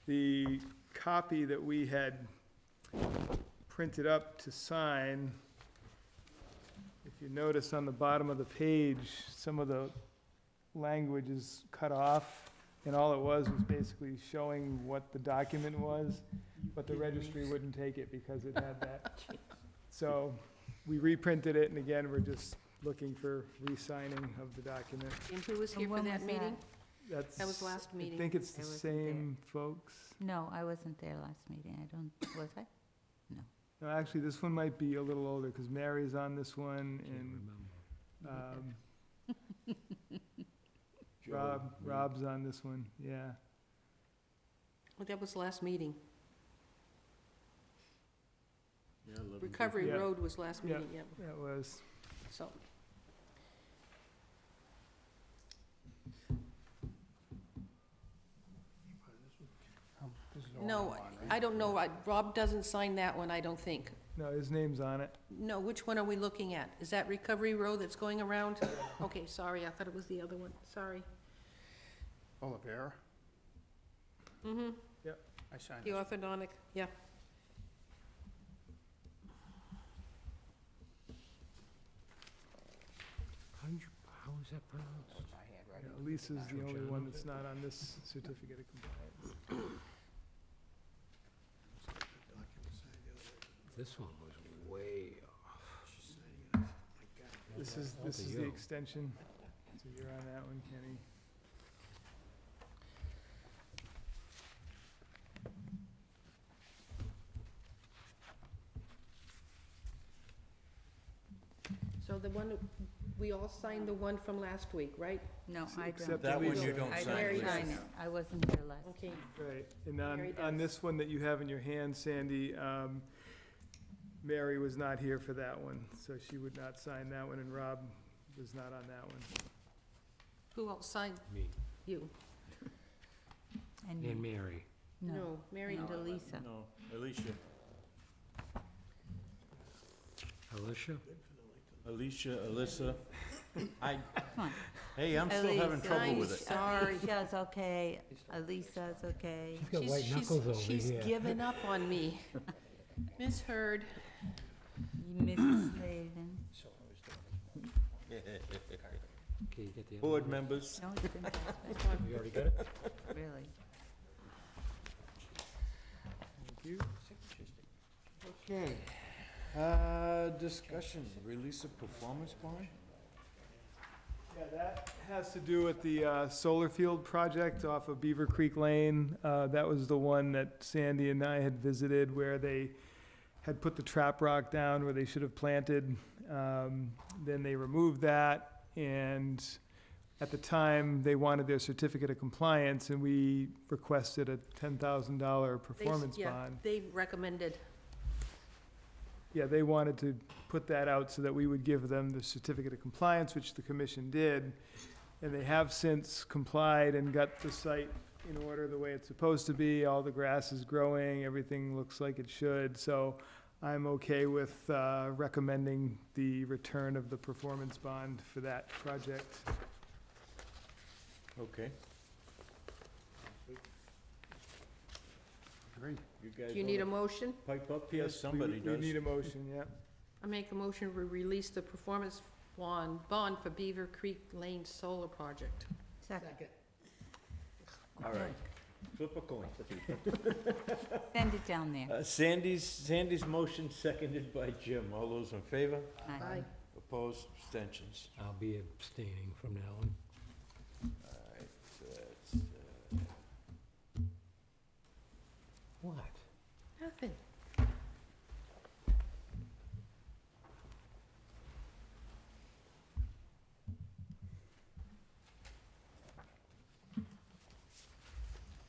the copy that we had printed up to sign, if you notice on the bottom of the page, some of the language is cut off, and all it was basically showing what the document was, but the registry wouldn't take it because it had that. So we reprinted it, and again, we're just looking for re-signing of the document. And who was here And for when that was meeting? That's. That was last meeting. I think it's the I wasn't same folks. No, I wasn't there last meeting, I don't, was I? No, actually, this one might be a little older, because Mary's on this one, Can't and, remember. Rob's on this one, yeah. Well, that was last meeting. Yeah, 11. Recovery Yeah. Road was last Yeah. meeting, yeah, That was, so. There's No, one on, right? I don't know, Rob doesn't sign that one, I don't think. no, his name's on it. No, which one are we looking at? Is that Recovery Road that's going around? Okay, sorry, I thought it was the other one, sorry. Olivera, Mm-hmm, I signed the it. orthodontic, yeah. How is that pronounced? That's my handwriting. Yeah, Lisa's the only one that's not on this certificate of compliance. This one was way off. This is to the you. extension, so you're on that one, Kenny. So the one, we all signed the one from last week, right? No, I don't. Except That one Lisa. you don't I sign, didn't Lisa. sign it. I wasn't here last. Okay, Right, and Mary on does. this one that you have in your hand, Sandy, Mary was not here for that one, so she would not sign that one, and Rob was not on that one. who else signed? Me You? and Mm. Mary. No, Mary, And Elisa. No, Alicia. Alicia? Alicia, Alyssa. Come on. Hey, I'm still having Elisa. trouble with it. Sorry. Alicia's okay, Elisa's okay. She's got white knuckles over She's here. given up on me. Misheard. Mrs. Sladen. Okay, you get the other Board one? members. No, it's been passed back, You already got it? really. Thank you. Okay. Discussion, release of performance bond? Yeah, that has to do with the solar field project off of Beaver Creek Lane. That was the one that Sandy and I had visited where they had put the trap rock down where they should have planted. Then they removed that, and at the time, they wanted their certificate of compliance, and we requested a $10,000 performance Yeah, bond. they recommended. Yeah, they wanted to put that out so that we would give them the certificate of compliance, which the commission did. And they have since complied and got the site in order the way it's supposed to be. All the grass is growing, everything looks like it should. So I'm okay with recommending the return of the performance bond for that project. Okay. Great. You guys Do you need a wanna motion? pipe up here? Yes, Somebody does. We need a motion, yeah. I make a motion, we release the performance bond for Beaver Creek Lane Solar Project. Second. All right. Flip a coin. Send it down there. Sandy's motion seconded by Jim. All those in favor? Aye. Opposed? Abstentions? I'll be abstaining from that one. All right, so that's, What? Nothing.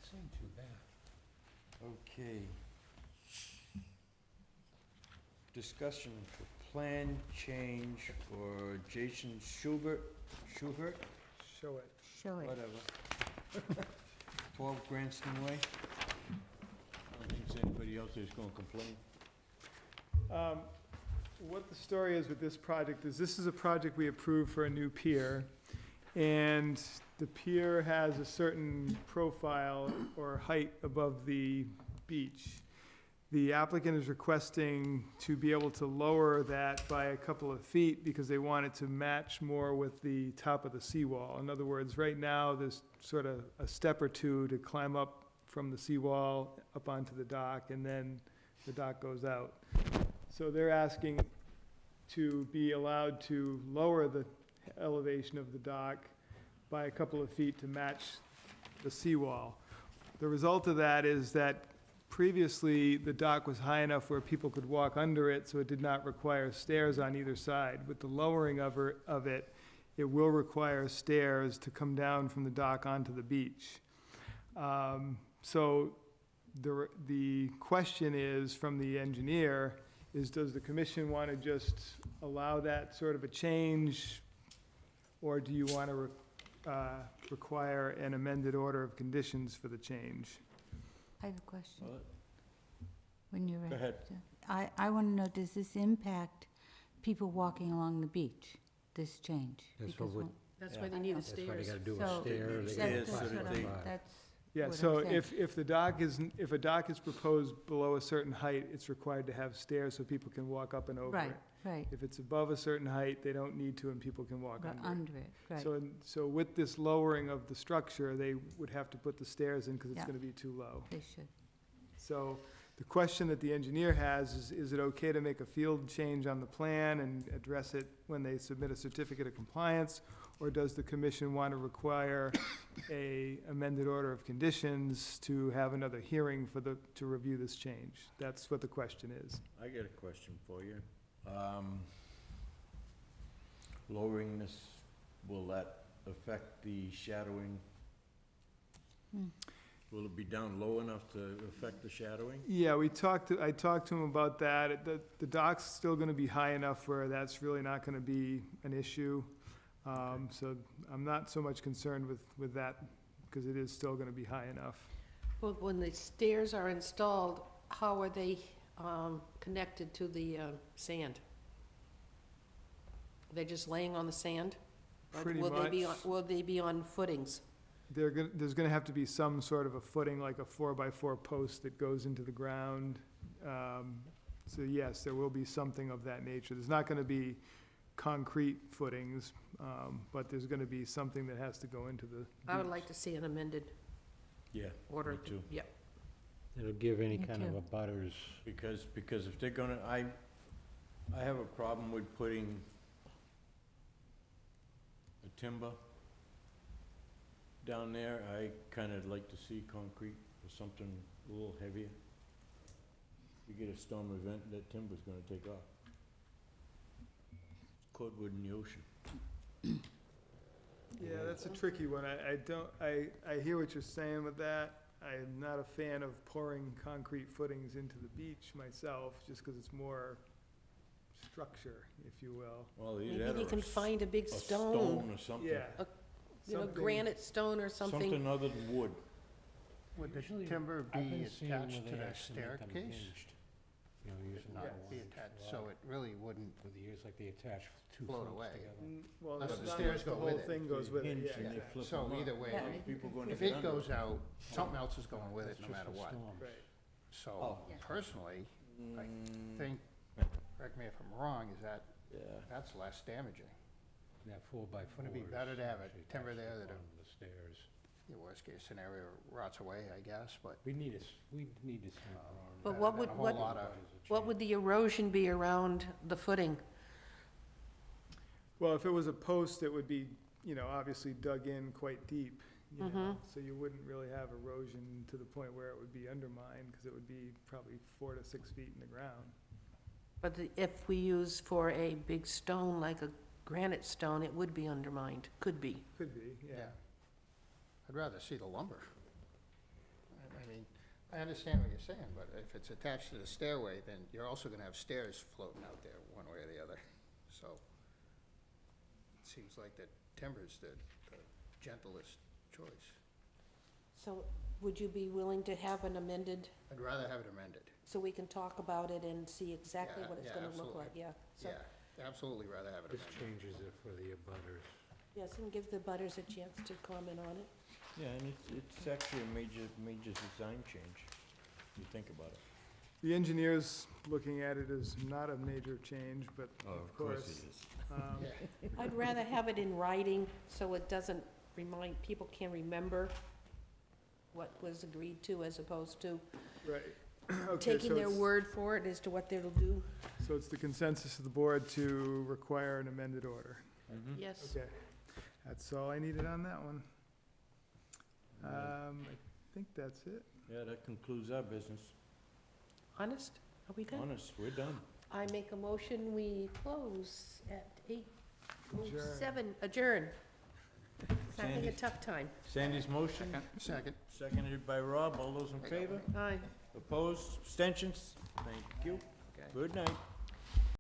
This ain't too bad. okay. Discussion for plan change for Jason Schubert, Show it. Show it. whatever. 12 Granston Way. I don't think there's anybody else who's gonna complain. What the story is with this project is this is a project we approved for a new pier. And the pier has a certain profile or height above the beach. The applicant is requesting to be able to lower that by a couple of feet because they want it to match more with the top of the seawall. In other words, right now, there's sort of a step or two to climb up from the seawall up onto the dock, and then the dock goes out. So they're asking to be allowed to lower the elevation of the dock by a couple of feet to match the seawall. The result of that is that previously, the dock was high enough where people could walk under it, so it did not require stairs on either side. With the lowering of it, it will require stairs to come down from the dock onto the beach. So the question is, from the engineer, is does the commission want to just allow that sort of a change? Or do you want to require an amended order of conditions for the change? I have a question. Well, When you're ready. Go ahead. I want to know, does this impact people walking along the beach, this change? That's Because what we- when- That's Yeah. why they need the That's why they stairs. gotta do a So- stair. They Stairs gotta That's so what that I'm, they- that's Yeah, what I'm so saying. if the dock is, if a dock is proposed below a certain height, it's required to have stairs so people can walk up and over Right, it. right, If it's above a certain height, they don't need to, and people can walk right, under it. under it, right. So with this lowering of the structure, they would have to put the stairs in because it's Yeah. gonna be too low. They should. So the question that the engineer has is it okay to make a field change on the plan and address it when they submit a certificate of compliance? Or does the commission want to require a amended order of conditions to have another hearing to review this change? That's what the question is. I got a question for you. Lowering this, will that affect the shadowing? Hmm. Will it be down low enough to affect the shadowing? Yeah, I talked to him about that. The dock's still gonna be high enough where that's really not gonna be an issue. So I'm not so much concerned with that, because it is still gonna be high enough. Well, when the stairs are installed, how are they connected to the sand? Are they just laying on the sand? Or Pretty will they be much. Will they be on footings? There's gonna have to be some sort of a footing, like a 4x4 post that goes into the ground. So yes, there will be something of that nature. There's not gonna be concrete footings, but there's gonna be something that has to go into the I would beach. like to see an amended Yeah, order. me too. Yep. It'll give any Me kind of too. a butters. Because if they're gonna, I have a problem with putting a timber down there. I kinda like to see concrete or something a little heavier. You get a storm event, that timber's gonna take off. Cordwood in the ocean. Yeah, that's a tricky one. I hear what you're saying with that. I'm not a fan of pouring concrete footings into the beach myself, just because it's more structure, if you will. Well, either Maybe that you or can a find a big stone, stone or something. Yeah. you know, something- granite stone or something. Something other than wood. Would the Usually, timber I've be been seeing where attached they to the actually make them staircase? hinged. You know, using Not the be ones attached, with so it really wouldn't, With the years, like they attach two Float fronts away. together. Well, Unless not the not stairs unless the go whole with it. thing goes with it, Hinge yeah, and they exactly. flip so them up. either way, Yeah. People gonna if get it under goes out, something else is going with it, That's no just matter for what. storms. Right. So Oh. personally, I think, correct me if I'm wrong, is that, Yeah. that's less damaging. That 4x4. Wouldn't it be better to have a actually timber attached to there the that bottom of the stairs. The worst case scenario rots away, I guess, but We need to see. But what would, a whole what, lot of, what would the erosion be around the footing? Well, if it was a post, it would be, obviously dug in quite deep, Mhm. so you wouldn't really have erosion to the point where it would be undermined, because it would be probably 4 to 6 feet in the ground. But if we use for a big stone, like a granite stone, it would be undermined, could be. Could be, yeah. yeah. I'd rather see the lumber. I mean, I understand what you're saying, but if it's attached to the stairway, then you're also gonna have stairs floating out there, one way or the other. So, it seems like that timber's the gentlest choice. So would you be willing to have an amended, I'd rather have it amended. so we can talk about it and see exactly Yeah, what it's yeah, gonna look absolutely. like, yeah? So, Yeah, absolutely rather have it This amended. changes it for the abutters. yes, and give the butters a chance to comment on it. Yeah, and it's actually a major design change, if you think about it. The engineer's looking at it as not a major change, but Oh, of course. is. Yeah. I'd rather have it in writing, so it doesn't remind, people can remember what was agreed to as opposed to Right. Okay, taking so their it's- word for it as to what they'll do. So it's the consensus of the board to require an amended order. Yes. Okay, that's all I needed on that one. I think that's it. Yeah, that concludes our business. Honest? Are we done? Honest, we're done. I make a motion, we close at 8:07, adjourn. It's having a Sandy? tough time. Sandy's motion, Second. seconded by Rob. All those in favor? Aye. Opposed? Abstentions? Thank you. Good night.